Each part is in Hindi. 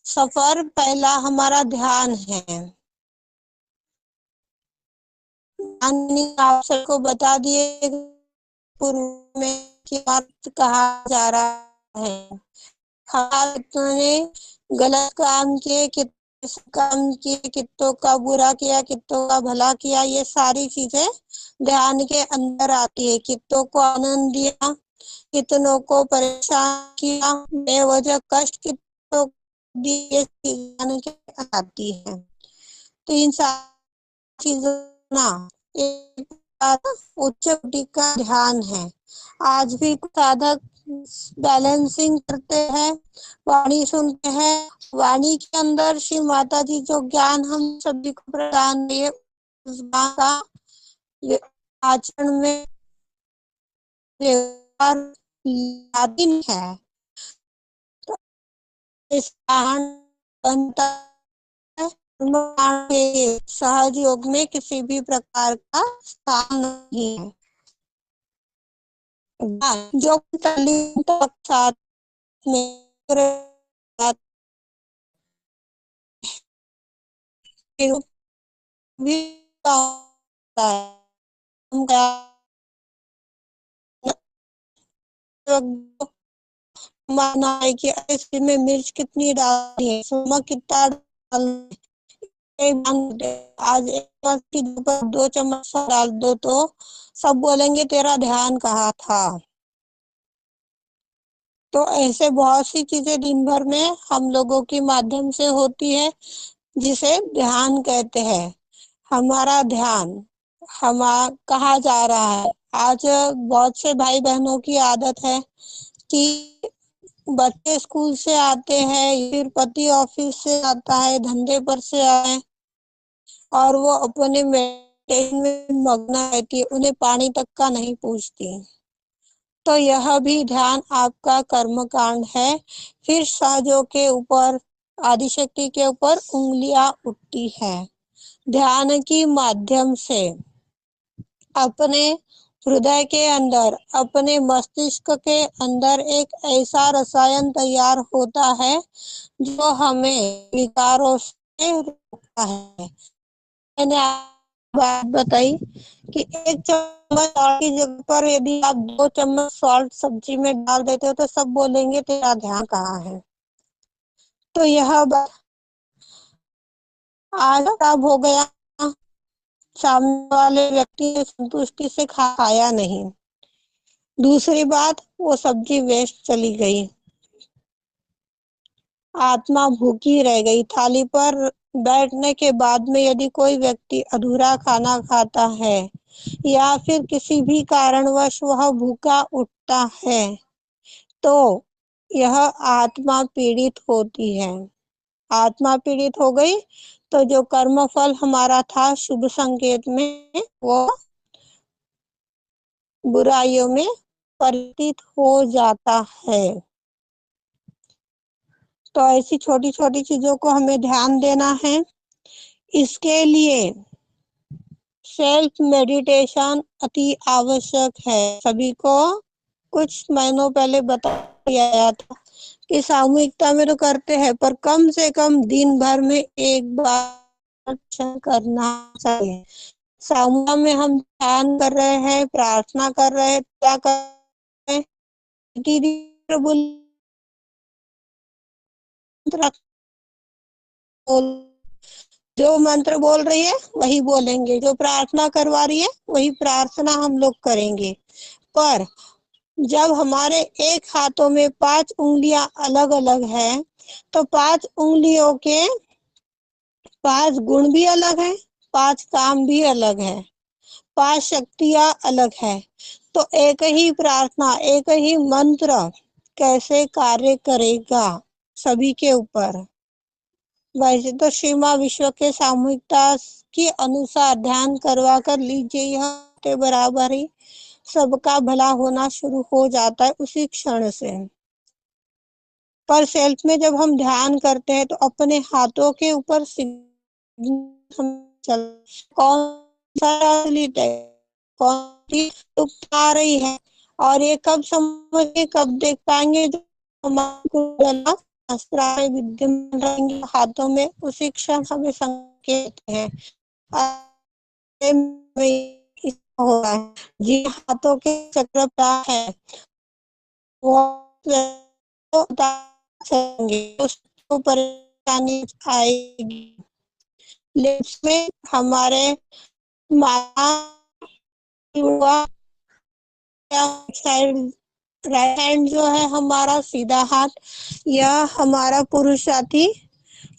सफर पहला हमारा ध्यान है। आप सबको बता दिए पूर्व में कि बात कहा जा रहा है। कितनों ने गलत काम किए, काम किए, कितनों का बुरा किया, कितनों का भला किया, ये सारी चीजें ध्यान के अंदर आती है। कितनों को आनंद दिया, कितनों को परेशान किया, बेवजह कष्ट कितनों को दिए, ध्यान के अंदर आती है। तो इन सारी चीजों ना एक उच्च कोटि का ध्यान है। आज भी साधक बैलेंसिंग करते हैं, वाणी सुनते हैं। वाणी के अंदर श्री माता जी जो ज्ञान हम सभी को प्रदान किए, उस ज्ञान का आचरण में लादिन है। तो इस कारण बनता है के सहज योग में किसी भी प्रकार का स्थान नहीं है। जो तालीम साथ में भी माना है कि इसमें मिर्च कितनी डालनी है, नमक कितना डालना है। आज एक की 2 चम्मच डाल दो तो सब बोलेंगे तेरा ध्यान कहाँ था। तो ऐसे बहुत सी चीजें दिन भर में हम लोगों के माध्यम से होती है, जिसे ध्यान कहते हैं। हमारा ध्यान कहा जा रहा है। आज बहुत से भाई बहनों की आदत है कि बच्चे स्कूल से आते हैं, फिर पति ऑफिस से आता है, धंधे पर से आए और वो अपने मेडिटेशन में मग्न रहती है, उन्हें पानी तक का नहीं पूछती। तो यह भी ध्यान आपका कर्म कांड है। फिर सहजों के ऊपर, आदिशक्ति के ऊपर उंगलियां उठती है। ध्यान की माध्यम से अपने हृदय के अंदर, अपने मस्तिष्क के अंदर एक ऐसा रसायन तैयार होता है जो हमें विकारों से रोकता है। मैंने बात बताई कि 1 चम्मच सॉल्ट की जगह पर यदि आप 2 चम्मच सॉल्ट सब्जी में डाल देते हो तो सब बोलेंगे तेरा ध्यान कहाँ है। तो यह बात आज तब हो गया, सामने वाले व्यक्ति ने संतुष्टि से खाया नहीं। दूसरी बात, वो सब्जी वेस्ट चली गई, आत्मा भूखी रह गई। थाली पर बैठने के बाद में यदि कोई व्यक्ति अधूरा खाना खाता है या फिर किसी भी कारणवश वह भूखा उठता है तो यह आत्मा पीड़ित होती है। आत्मा पीड़ित हो गई तो जो कर्म फल हमारा था शुभ संकेत में, वो बुराइयों में परिवर्तित हो जाता है। तो ऐसी छोटी छोटी चीजों को हमें ध्यान देना है। इसके लिए सेल्फ मेडिटेशन अति आवश्यक है। सभी को कुछ महीनों पहले बताया गया था कि सामूहिकता में तो करते हैं, पर कम से कम दिन भर में एक बार करना चाहिए। समूह में हम ध्यान कर रहे हैं, प्रार्थना कर रहे हैं, क्या कर रहे हैं, जो मंत्र बोल रही है वही बोलेंगे, जो प्रार्थना करवा रही है वही प्रार्थना हम लोग करेंगे। पर जब हमारे एक हाथों में 5 उंगलियां अलग अलग है तो 5 उंगलियों के 5 गुण भी अलग है, 5 काम भी अलग है, 5 शक्तियां अलग है। तो एक ही प्रार्थना, एक ही मंत्र कैसे कार्य करेगा सभी के ऊपर। वैसे तो श्री माँ विश्व के सामूहिकता के अनुसार ध्यान करवा कर लीजिए, यह बराबर ही सबका भला होना शुरू हो जाता है उसी क्षण से। पर सेल्फ में जब हम ध्यान करते हैं तो अपने हाथों के ऊपर कौन सा कौन सी आ रही है और ये कब समझ के कब देख पाएंगे, जो हमारे शास्त्र में विद्यमान रहेंगे हाथों में, उसी क्षण हमें संकेत है हो रहा है। जी, हाथों के चक्र क्या है वो उसको परेशानी आएगी। लिप्स में हमारे माथा हुआ, साइड राइट हैंड जो है हमारा सीधा हाथ, यह हमारा पुरुष साथी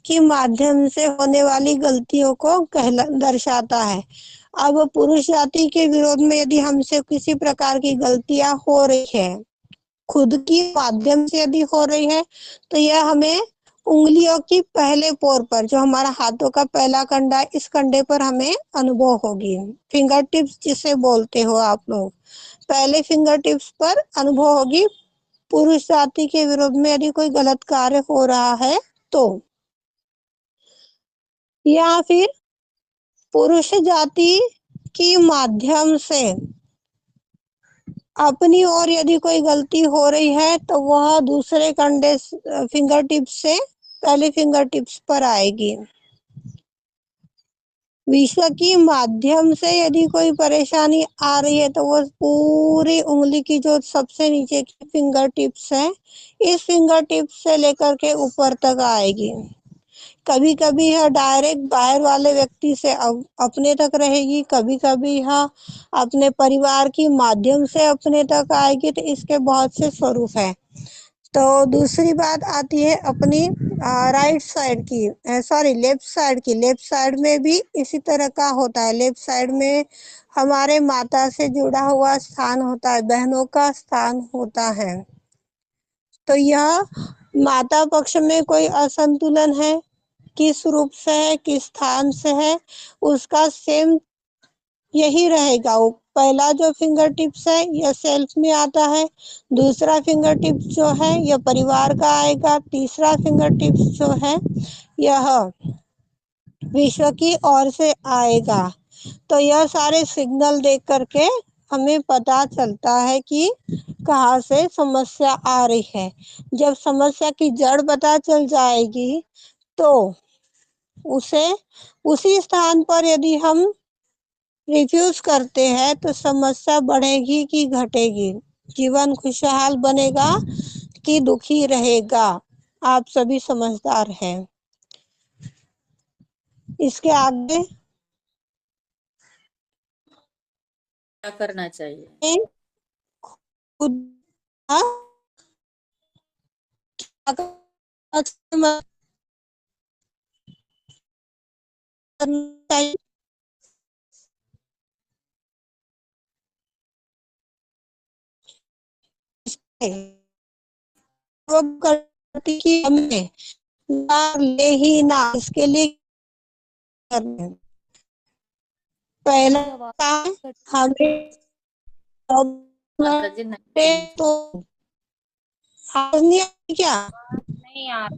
के माध्यम से होने वाली गलतियों को दर्शाता है। अब पुरुष जाति के विरोध में यदि हमसे किसी प्रकार की गलतियां हो रही है, खुद की माध्यम से यदि हो रही है, तो यह हमें उंगलियों की पहले पोर पर, जो हमारा हाथों का पहला कंधा है, इस कंधे पर हमें अनुभव होगी। फिंगर टिप्स जिसे बोलते हो आप लोग, पहले फिंगर टिप्स पर अनुभव होगी पुरुष जाति के विरोध में यदि कोई गलत कार्य हो रहा है तो। या फिर पुरुष जाति की माध्यम से अपनी ओर यदि कोई गलती हो रही है तो वह दूसरे कंधे फिंगर टिप्स से पहले फिंगर टिप्स पर आएगी। विश्व की माध्यम से यदि कोई परेशानी आ रही है तो वो पूरी उंगली की जो सबसे नीचे की फिंगर टिप्स है, इस फिंगर टिप्स से लेकर के ऊपर तक आएगी। कभी कभी यह डायरेक्ट बाहर वाले व्यक्ति से अपने तक रहेगी, कभी कभी यह अपने परिवार की माध्यम से अपने तक आएगी। तो इसके बहुत से स्वरूप है। तो दूसरी बात आती है अपनी राइट साइड की, सॉरी लेफ्ट साइड की। लेफ्ट साइड में भी इसी तरह का होता है। लेफ्ट साइड में हमारे माता से जुड़ा हुआ स्थान होता है, बहनों का स्थान होता है। तो यह माता पक्ष में कोई असंतुलन है, किस रूप से है, किस स्थान से है, उसका सेम यही रहेगा। वो पहला जो फिंगर टिप्स है यह सेल्फ में आता है, दूसरा फिंगर टिप्स जो है यह परिवार का आएगा, तीसरा फिंगर टिप्स जो है यह विश्व की ओर से आएगा। तो यह सारे सिग्नल देख करके हमें पता चलता है कि कहाँ से समस्या आ रही है। जब समस्या की जड़ पता चल जाएगी तो उसे उसी स्थान पर यदि हम रिफ्यूज करते हैं तो समस्या बढ़ेगी कि घटेगी, जीवन खुशहाल बनेगा कि दुखी रहेगा। आप सभी समझदार हैं। इसके आगे क्या करना चाहिए? खुद करती कि हमें ले ही ना, इसके लिए करना है। पहला काम हमें माता जी नहीं, तो नहीं क्या नहीं यार।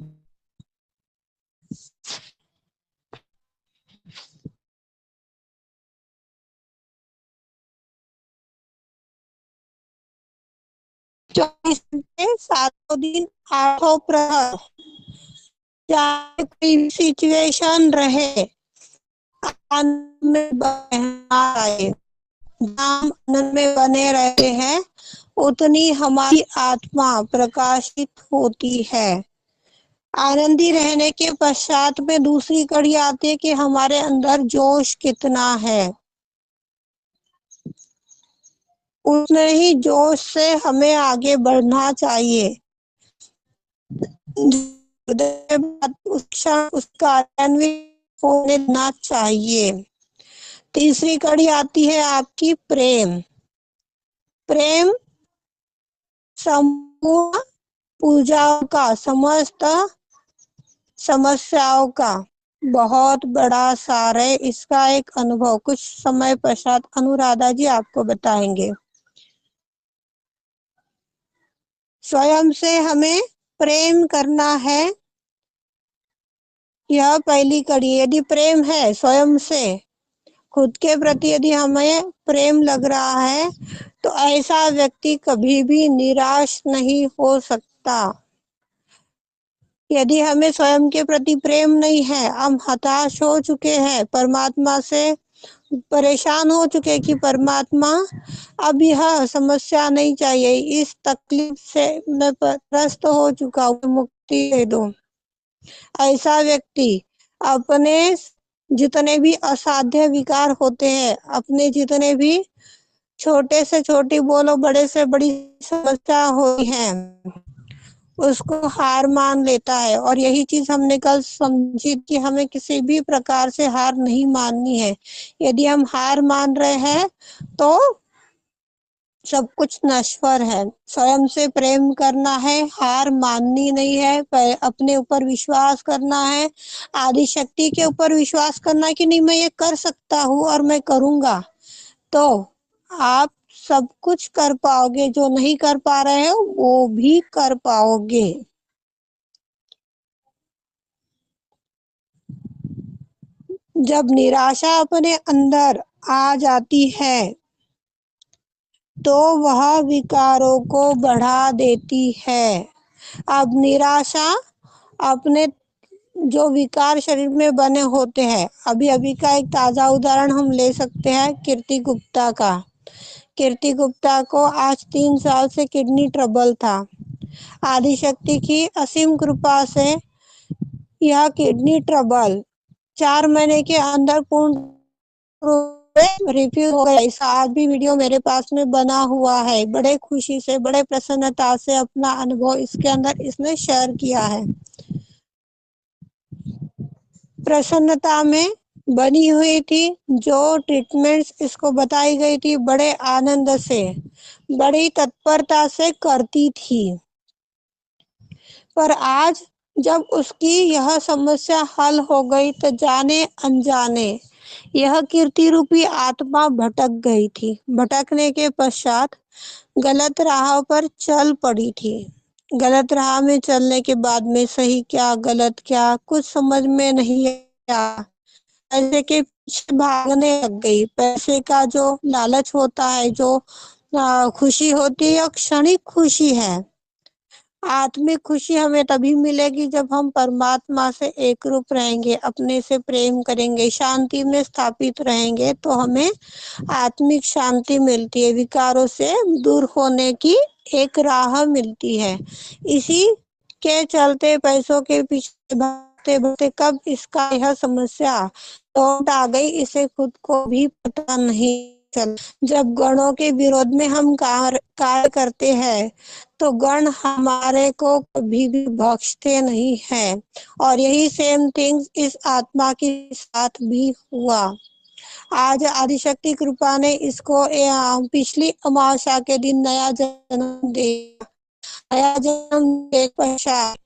24 घंटे 7 दिन 8 प्रहर, चाहे कोई सिचुएशन रहे, आनंद में बने रहते हैं, उतनी हमारी आत्मा प्रकाशित होती है। आनंदी रहने के पश्चात में दूसरी कड़ी आती है कि हमारे अंदर जोश कितना है। उतने ही जोश से हमें आगे बढ़ना चाहिए। उस कार्यान्वित होने देना चाहिए। तीसरी कड़ी आती है आपकी प्रेम। प्रेम संपूर्ण पूजाओं का, समस्त समस्याओं का बहुत बड़ा सार है। इसका एक अनुभव कुछ समय पश्चात अनुराधा जी आपको बताएंगे। स्वयं से हमें प्रेम करना है, यह पहली कड़ी। यदि प्रेम है स्वयं से, खुद के प्रति यदि हमें प्रेम लग रहा है तो ऐसा व्यक्ति कभी भी निराश नहीं हो सकता। यदि हमें स्वयं के प्रति प्रेम नहीं है, हम हताश हो चुके हैं, परमात्मा से परेशान हो चुके कि परमात्मा अब यह समस्या नहीं चाहिए, इस तकलीफ से मैं त्रस्त हो चुका हूँ, मुक्ति दे दो। ऐसा व्यक्ति अपने जितने भी असाध्य विकार होते हैं, अपने जितने भी छोटे से छोटी बोलो बड़े से बड़ी समस्या हुई है, उसको हार मान लेता है। और यही चीज हमने कल समझी कि हमें किसी भी प्रकार से हार नहीं माननी है। यदि हम हार मान रहे हैं तो सब कुछ नश्वर है। स्वयं से प्रेम करना है, हार माननी नहीं है, अपने ऊपर विश्वास करना है, आदि शक्ति के ऊपर विश्वास करना है कि नहीं, मैं ये कर सकता हूँ और मैं करूंगा। तो आप सब कुछ कर पाओगे, जो नहीं कर पा रहे हो वो भी कर पाओगे। जब निराशा अपने अंदर आ जाती है तो वह विकारों को बढ़ा देती है। अब निराशा अपने जो विकार शरीर में बने होते हैं, अभी अभी का एक ताजा उदाहरण हम ले सकते हैं कीर्ति गुप्ता का। कीर्ति गुप्ता को आज 3 साल से किडनी ट्रबल था। आदिशक्ति की असीम कृपा से यह किडनी ट्रबल 4 महीने के अंदर पूर्ण रूप से रिफ्यूज हो गया। इसका आज भी वीडियो मेरे पास में बना हुआ है। बड़े खुशी से, बड़े प्रसन्नता से अपना अनुभव इसके अंदर इसने शेयर किया है। प्रसन्नता में बनी हुई थी, जो ट्रीटमेंट्स इसको बताई गई थी बड़े आनंद से, बड़ी तत्परता से करती थी। पर आज जब उसकी यह समस्या हल हो गई तो जाने अनजाने यह कीर्ति रूपी आत्मा भटक गई थी। भटकने के पश्चात गलत राह पर चल पड़ी थी। गलत राह में चलने के बाद में सही क्या गलत क्या कुछ समझ में नहीं आया। पैसे के पीछे भागने लग गई। पैसे का जो लालच होता है, जो खुशी होती है, क्षणिक खुशी है। आत्मिक खुशी हमें तभी मिलेगी जब हम परमात्मा से एक रूप रहेंगे, अपने से प्रेम करेंगे, शांति में स्थापित रहेंगे, तो हमें आत्मिक शांति मिलती है, विकारों से दूर होने की एक राह मिलती है। इसी के चलते पैसों के पीछे भागते भागते कब इसका यह समस्या लौट आ गई, इसे खुद को भी पता नहीं चल। जब गणों के विरोध में हम कार्य करते हैं तो गण हमारे को कभी भी बख्शते नहीं है। और यही सेम थिंग इस आत्मा के साथ भी हुआ। आज आदिशक्ति कृपा ने इसको पिछली अमावस्या के दिन नया जन्म दिया। नया जन्म के पश्चात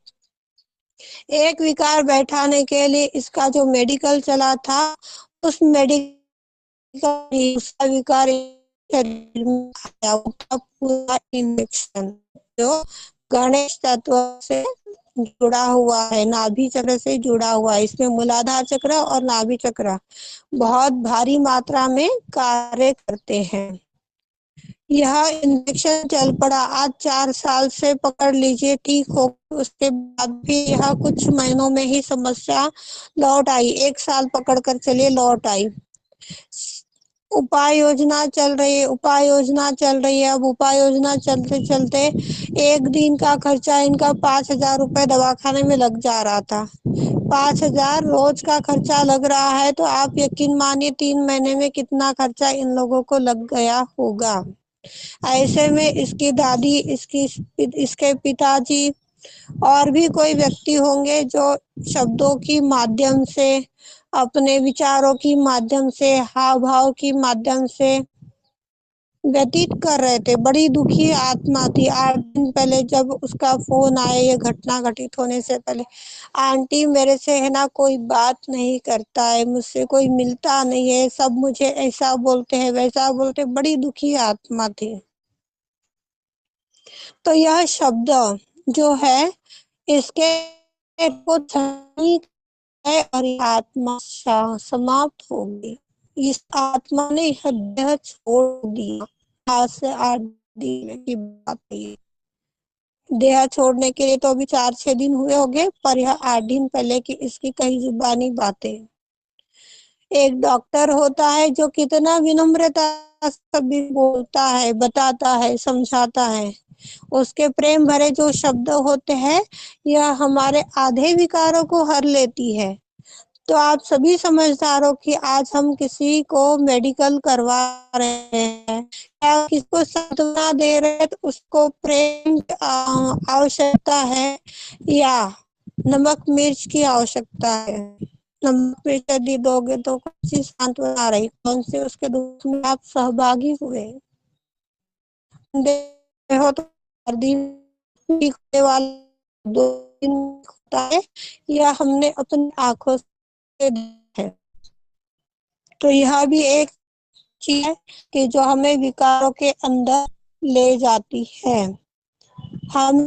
एक विकार बैठाने के लिए इसका जो मेडिकल चला था, उस मेडिकल उसका विकार शरीर में आया, पूरा इन्फेक्शन जो गणेश तत्व से जुड़ा हुआ है, नाभि चक्र से जुड़ा हुआ है। इसमें मूलाधार चक्र और नाभि चक्र बहुत भारी मात्रा में कार्य करते हैं। यह इन्फेक्शन चल पड़ा, आज 4 साल से पकड़ लीजिए ठीक हो। उसके बाद भी यह कुछ महीनों में ही समस्या लौट आई। 1 साल पकड़ कर चलिए लौट आई। उपाय योजना चल रही है, उपाय योजना चल रही है। अब उपाय योजना चलते चलते एक दिन का खर्चा इनका 5,000 रुपए दवाखाने में लग जा रहा था। 5,000 रोज का खर्चा लग रहा है, तो आप यकीन मानिए 3 महीने में कितना खर्चा इन लोगों को लग गया होगा। ऐसे में इसकी दादी, इसके पिताजी और भी कोई व्यक्ति होंगे जो शब्दों की माध्यम से, अपने विचारों की माध्यम से, हाव भाव की माध्यम से व्यतीत कर रहे थे। बड़ी दुखी आत्मा थी। 8 दिन पहले जब उसका फोन आया, ये घटना घटित होने से पहले, आंटी मेरे से है ना कोई बात नहीं करता है, मुझसे कोई मिलता नहीं है, सब मुझे ऐसा बोलते हैं वैसा बोलते। बड़ी दुखी आत्मा थी। तो यह शब्द जो है, इसके कुछ है और ये आत्मा समाप्त होगी। इस आत्मा ने यह देह छोड़ दिया। आज से 8 दिन की बात है। देह छोड़ने के लिए तो अभी 4-6 दिन हुए होंगे, पर यह 8 दिन पहले की इसकी कही जुबानी बातें। एक डॉक्टर होता है जो कितना विनम्रता से सभी बोलता है, बताता है, समझाता है। उसके प्रेम भरे जो शब्द होते हैं, यह हमारे आधे विकारों को हर लेती है। तो आप सभी समझदार हो कि आज हम किसी को मेडिकल करवा रहे हैं या किसको सांत्वना दे रहे हैं, तो उसको प्रेम की आवश्यकता है या नमक मिर्च की आवश्यकता है। नमक मिर्च यदि दोगे तो कौन सी सांत्वना रही, कौन से उसके दुख में आप सहभागी हुए। हो तो हर दिन ठीक होने वाला 2 दिन होता है, या हमने अपनी आंखों से देखा है। तो यह भी एक चीज है कि जो हमें विकारों के अंदर ले जाती है। हम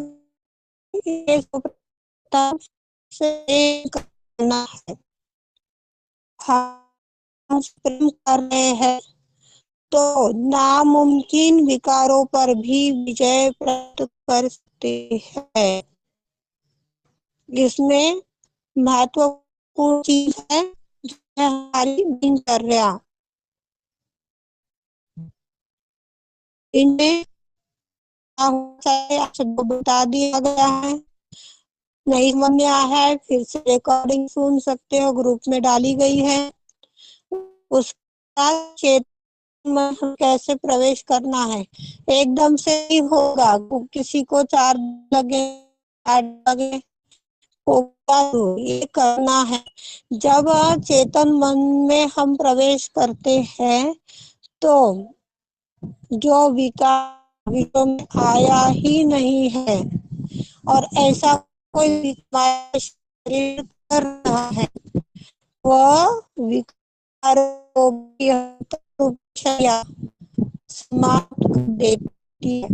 एक से करना है, हम प्रेम कर रहे हैं तो नामुमकिन विकारों पर भी विजय प्राप्त कर सकते हैं। इसमें महत्वपूर्ण चीज है हमारी दिनचर्या। इनमें आप सबको बता दिया गया है। नहीं समझ में आया है फिर से रिकॉर्डिंग सुन सकते हो, ग्रुप में डाली गई है। उसका क्षेत्र में कैसे प्रवेश करना है, एकदम से ही होगा। किसी को 4 लगे, 8 लगे, होगा तो ये करना है। जब चेतन मन में हम प्रवेश करते हैं तो जो विकार विश्व में आया ही नहीं है, और ऐसा कोई हमारे शरीर कर रहा है, वह विकार को भी समाप्त कर देती है।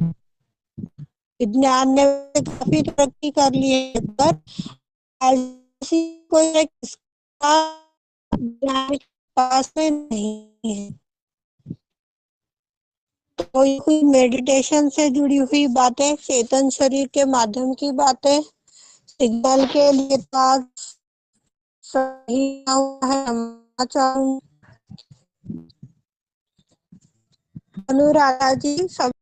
विज्ञान ने काफी तरक्की कर ली है, पर ऐसी कोई किसका विज्ञान के पास में नहीं है। तो ये मेडिटेशन से जुड़ी हुई बातें, चेतन शरीर के माध्यम की बातें, सिग्नल के लिए सही हुआ है। चाहूँ अनुराधा जी सब